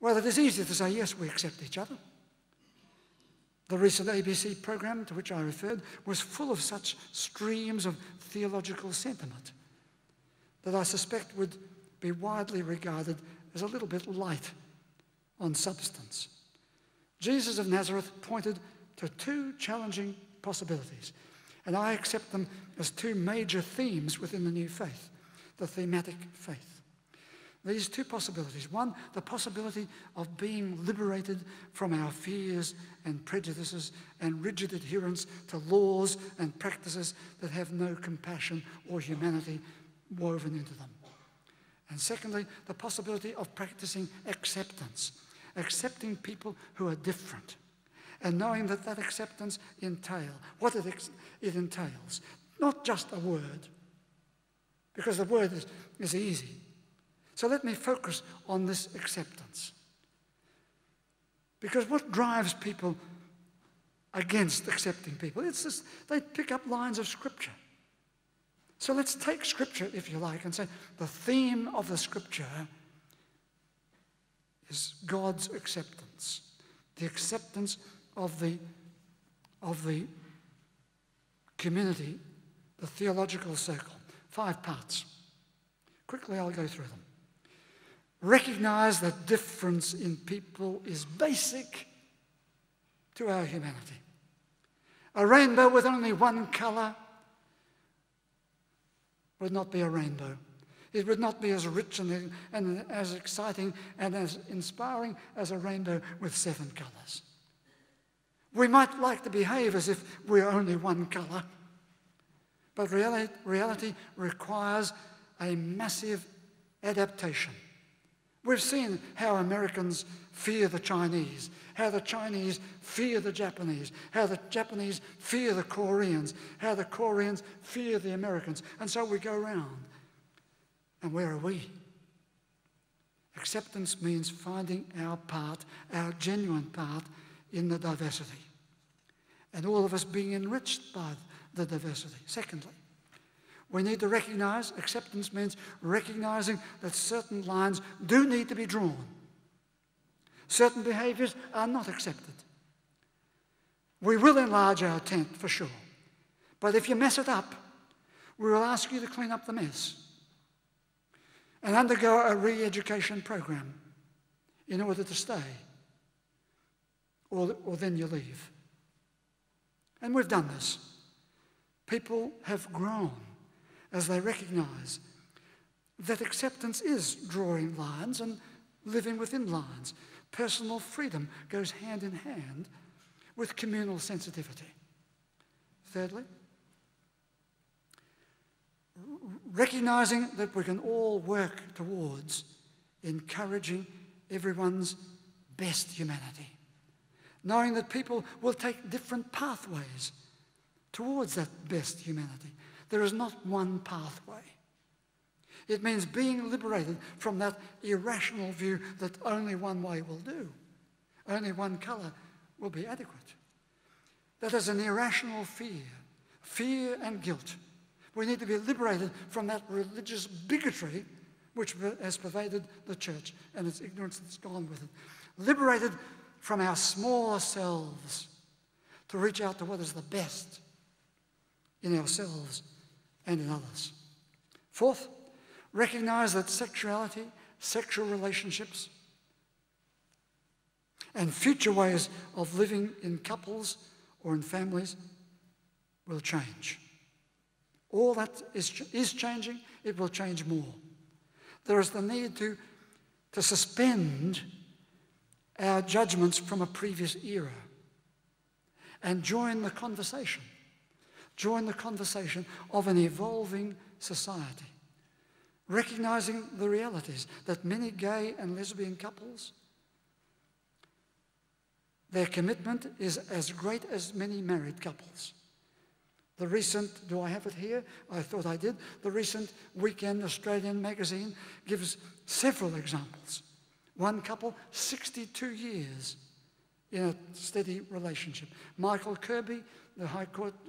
Well, it is easy to say, yes, we accept each other. The recent ABC program to which I referred was full of such streams of theological sentiment that I suspect would be widely regarded as a little bit light on substance. Jesus of Nazareth pointed to two challenging possibilities, and I accept them as two major themes within the new faith, the thematic faith. These two possibilities. One, the possibility of being liberated from our fears and prejudices and rigid adherence to laws and practices that have no compassion or humanity woven into them. And secondly, the possibility of practicing acceptance, accepting people who are different, and knowing that that acceptance what it entails. Not just a word, because the word is easy. So let me focus on this acceptance. Because what drives people against accepting people? It's just they pick up lines of Scripture. So let's take Scripture, if you like, and say the theme of the Scripture is God's acceptance, the acceptance of the community, the theological circle. 5 parts. Quickly, I'll go through them. Recognize that difference in people is basic to our humanity. A rainbow with only one colour would not be a rainbow. It would not be as rich and as exciting and as inspiring as a rainbow with 7 colours. We might like to behave as if we're only one colour, but reality requires a massive adaptation. We've seen how Americans fear the Chinese, how the Chinese fear the Japanese, how the Japanese fear the Koreans, how the Koreans fear the Americans. And so we go round. And where are we? Acceptance means finding our part, our genuine part in the diversity. And all of us being enriched by the diversity. Secondly, we need to recognize, acceptance means recognizing that certain lines do need to be drawn. Certain behaviours are not accepted. We will enlarge our tent for sure. But if you mess it up, we will ask you to clean up the mess and undergo a re-education program in order to stay. Or then you leave. And we've done this. People have grown as they recognise that acceptance is drawing lines and living within lines. Personal freedom goes hand in hand with communal sensitivity. Thirdly, recognising that we can all work towards encouraging everyone's best humanity. Knowing that people will take different pathways towards that best humanity. There is not one pathway. It means being liberated from that irrational view that only one way will do. Only one colour will be adequate. That is an irrational fear and guilt. We need to be liberated from that religious bigotry which has pervaded the church and its ignorance that's gone with it. Liberated from our smaller selves to reach out to what is the best in ourselves and in others. Fourth, recognize that sexuality, sexual relationships, and future ways of living in couples or in families will change. All that is changing, it will change more. There is the need to suspend our judgments from a previous era and join the conversation. Join the conversation of an evolving society, recognizing the realities that many gay and lesbian couples, their commitment is as great as many married couples. The recent, do I have it here? I thought I did. The recent Weekend Australian magazine gives several examples. One couple, 62 years in a steady relationship. Michael Kirby, the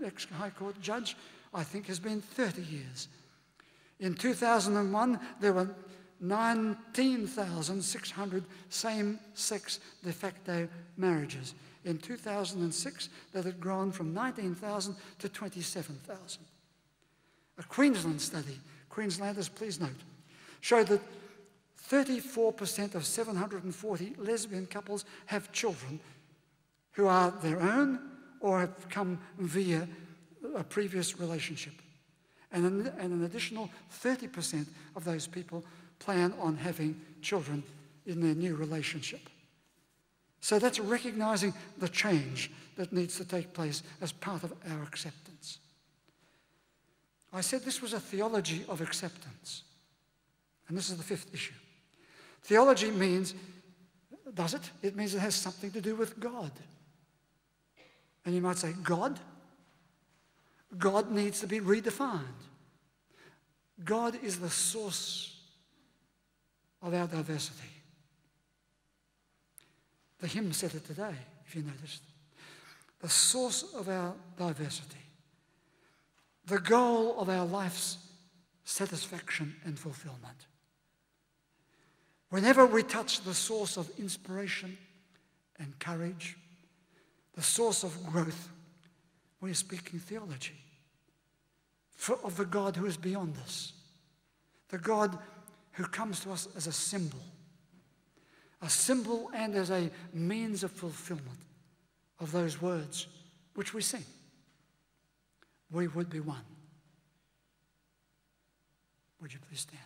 ex-High Court judge, I think has been 30 years. In 2001, there were 19,600 same-sex de facto marriages. In 2006, that had grown from 19,000 to 27,000. A Queensland study, Queenslanders please note, showed that 34% of 740 lesbian couples have children who are their own or have come via a previous relationship. And an additional 30% of those people plan on having children in their new relationship. So that's recognizing the change that needs to take place as part of our acceptance. I said this was a theology of acceptance. And this is the fifth issue. Theology means, does it? It means it has something to do with God. And you might say, God? God needs to be redefined. God is the source of our diversity. The hymn said it today, if you noticed. The source of our diversity. The goal of our life's satisfaction and fulfillment. Whenever we touch the source of inspiration and courage, the source of growth, we are speaking theology of the God who is beyond us, the God who comes to us as a symbol and as a means of fulfillment of those words which we sing. We would be one. Would you please stand?